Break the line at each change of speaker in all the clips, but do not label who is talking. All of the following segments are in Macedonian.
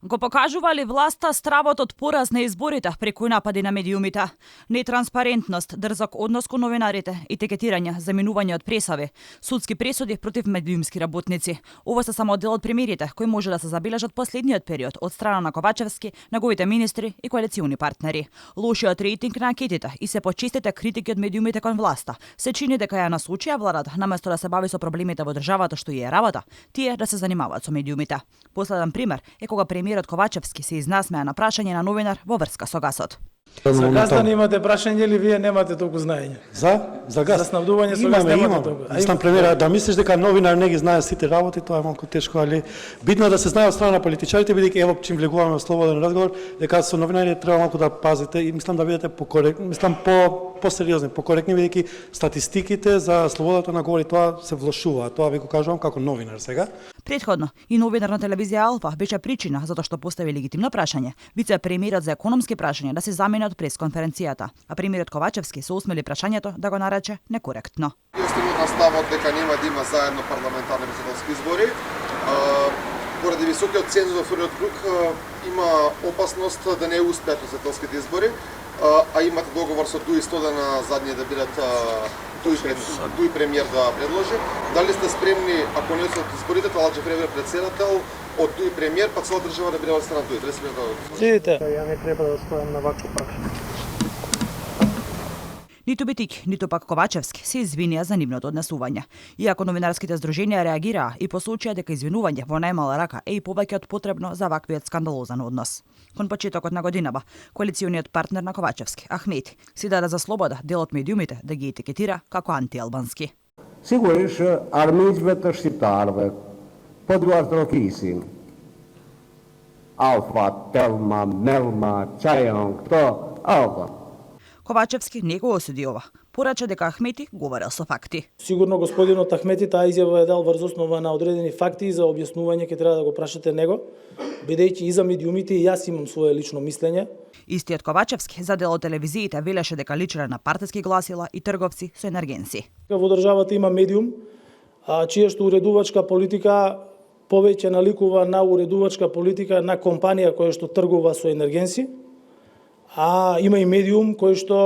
Го покажува ли власта стравот од пораз на изборите преку напади на медиумите? Нетранспарентност, дрзок однос кон новинарите, етикетирање, заминување од пресави, судски пресуди против медиумски работници. Ова се само дел од примерите кои може да се забележат последниот период од страна на Ковачевски, неговите министри и коалициони партнери. Лошиот рейтинг на анкетите и се почестите критики од медиумите кон власта се чини дека ја насочија владата наместо да се бави со проблемите во државата што ја е работа, тие да се занимаваат со медиумите. Последен пример е кога премиерот Ковачевски се изнасмеа на прашање на новинар во врска со гасот.
За газ да немате прашање или вие немате толку знаење?
За газ?
За снабдување со газ немате толку.
Мислам, премиера, да мислиш дека новинар не ги знае сите работи, тоа е малку тешко, али битно е да се знае од страна на политичарите, бидејќи ево чим влегуваме во слободен разговор, дека со новинари треба малку да пазите и мислам да бидете посериозни, покоректни, бидејќи статистиките за слободата на говори тоа се влошува. Тоа ви го кажувам како новинар сега.
Претходно и новинар на телевизија Алфа беше причина затоа што постави легитимно прашање. Вице-премиерот за економски прашања да се замени од пресконференцијата, а премиерот Ковачевски се осмели прашањето да го нарече некоректно.
Остана на ставот дека нема да има заедно парламентарни председателски избори. Поради високиот цензус во вториот круг има опасност да не успеат председателските избори, а имате договор со Дуи 100 дена задни да бидат Дуи премиер да предложи. Дали сте спремни, ако не успеат изборите, Таладжи Фребер председател, од Дуи премиер, па цела држава да биде од страна Дуи? Дали сте
Видите, ја не треба да стојам на вакво прашање.
Ниту Битик, ниту пак Ковачевски се извинија за нивното однесување. Иако новинарските здруженија реагираа и посочија дека извинување во најмала рака е и повеќе од потребно за ваквиот скандалозен однос. Кон почетокот на годинава, коалициониот партнер на Ковачевски, Ахмети, си даде за слобода дел од медиумите да ги етикетира како антиалбански.
Siguris armiqve të shqiptarëve, po duar të rokisin. Alfa, Telma, Melma, Qajon, këto, Alfa.
Ковачевски не го осуди ова. Порача дека Ахмети говорел со факти.
Сигурно господинот Ахмети таа изјава е дал врз основа на одредени факти и за објаснување ќе треба да го прашате него, бидејќи и за медиумите и јас имам свое лично мислење.
Истиот Ковачевски за дел од телевизиите велеше дека личеле на партиски гласила и трговци со енергенци.
Во државата има медиум, чија што уредувачка политика повеќе наликува на уредувачка политика на компанија која што тргува со енергенци, а има и медиум кој што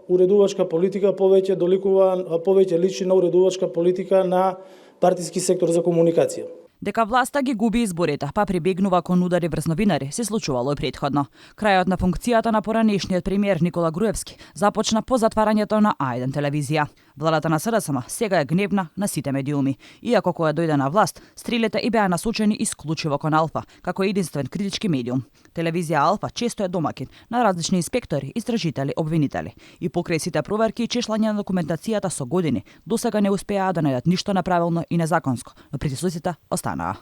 уредувачка политика повеќе личи на уредувачка политика на партиски сектор за комуникација.
Дека власта ги губи изборите, па прибегнува кон удари врз новинари, се случувало и претходно. Крајот на функцијата на поранешниот премиер Никола Груевски започна по затварањето на А1 телевизија. Владата на СДСМ сега е гневна на сите медиуми, иако кога дојде на власт, стрелите и беа насочени исклучиво кон Алфа, како единствен критички медиум. Телевизија Алфа често е домакин на различни инспектори, истражители, обвинители. И покрај сите проверки и чешлање на документацијата со години, досега не успеа да најдат ништо неправилно и незаконско, но притисоците останаа.